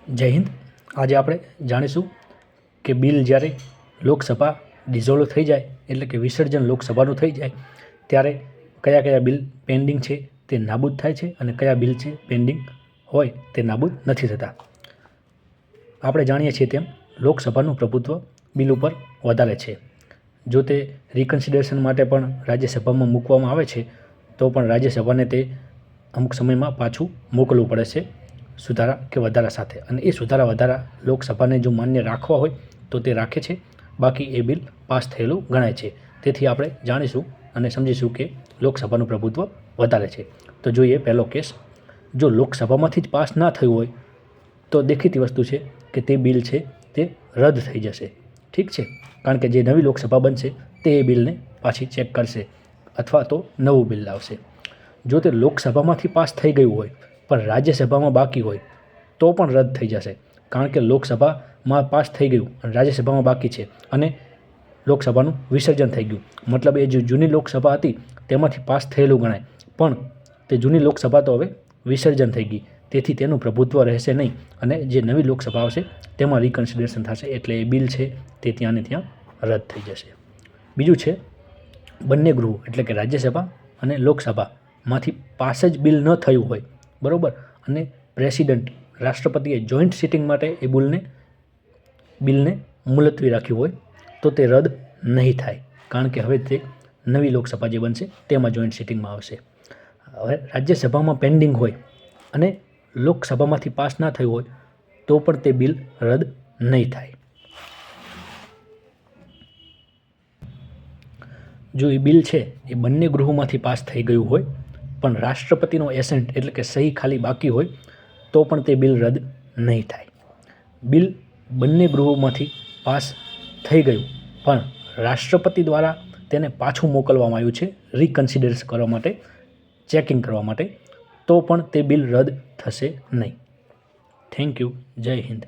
જય હિન્દ। આજે આપણે જાણીશું કે બિલ જ્યારે લોકસભા ડિઝોલ્વ થઈ જાય એટલે કે વિસર્જન લોકસભાનું થઈ જાય ત્યારે કયા કયા બિલ પેન્ડિંગ છે તે નાબૂદ થાય છે અને કયા બિલ છે પેન્ડિંગ હોય તે નાબૂદ નથી થતા। આપણે જાણીએ છીએ તેમ લોકસભાનું પ્રભુત્વ બિલ ઉપર વધારે છે। જો તે રિકન્સિડરેશન માટે પણ રાજ્યસભામાં મૂકવામાં આવે છે તો પણ રાજ્યસભાને તે અમુક સમયમાં પાછું મોકલવું પડે છે સુધારા કે વધારા સાથે, અને એ સુધારા વધારા લોકસભાને જો માન્ય રાખવા હોય તો તે રાખે છે, બાકી એ બિલ પાસ થયેલું ગણાય છે। તેથી આપણે જાણીશું અને સમજીશું કે લોકસભાનું પ્રભુત્વ વધારે છે। તો જોઈએ પહેલો કેસ। જો લોકસભામાંથી જ પાસ ના થયું હોય તો દેખીતી વસ્તુ છે કે તે બિલ છે તે રદ થઈ જશે, ઠીક છે, કારણ કે જે નવી લોકસભા બનશે તે એ બિલને પાછી ચેક કરશે અથવા તો નવું બિલ લાવશે। જો તે લોકસભામાંથી પાસ થઈ ગયું હોય પણ રાજ્યસભામાં બાકી હોય તો પણ રદ થઈ જશે, કારણ કે લોકસભામાં પાસ થઈ ગયું અને રાજ્યસભામાં બાકી છે અને લોકસભાનું વિસર્જન થઈ ગયું, મતલબ એ જે જૂની લોકસભા હતી તેમાંથી પાસ થયેલું ગણાય, પણ તે જૂની લોકસભા તો હવે વિસર્જન થઈ ગઈ, તેથી તેનું પ્રભુત્વ રહેશે નહીં અને જે નવી લોકસભા આવશે તેમાં રિકન્સિડરેશન થશે, એટલે એ બિલ છે તે ત્યાં ને ત્યાં રદ થઈ જશે। બીજું છે બંને ગૃહો એટલે કે રાજ્યસભા અને લોકસભામાંથી પાસ જ બિલ ન થયું હોય, બરાબર, અને પ્રેસિડન્ટ રાષ્ટ્રપતિએ જોઈન્ટ સિટિંગ માટે એ બિલને મુલતવી રાખ્યું હોય તો તે રદ નહીં થાય, કારણ કે હવે તે નવી લોકસભા જે બનશે તેમાં જોઈન્ટ સિટિંગમાં આવશે। હવે રાજ્યસભામાં પેન્ડિંગ હોય અને લોકસભામાંથી પાસ ના થયું હોય તો પણ તે બિલ રદ નહીં થાય। જો એ બિલ છે એ બંને ગૃહોમાંથી પાસ થઈ ગયું હોય પણ રાષ્ટ્રપતિનો એસેન્ટ એટલે કે સહી ખાલી બાકી હોય તો પણ તે બિલ રદ નહીં થાય। બિલ બંને ગૃહોમાંથી પાસ થઈ ગયું પણ રાષ્ટ્રપતિ દ્વારા તેને પાછું મોકલવામાં આવ્યું છે રિકન્સિડર કરવા માટે, ચેકિંગ કરવા માટે, તો પણ તે બિલ રદ થશે નહીં। Thank you. જય હિન્દ।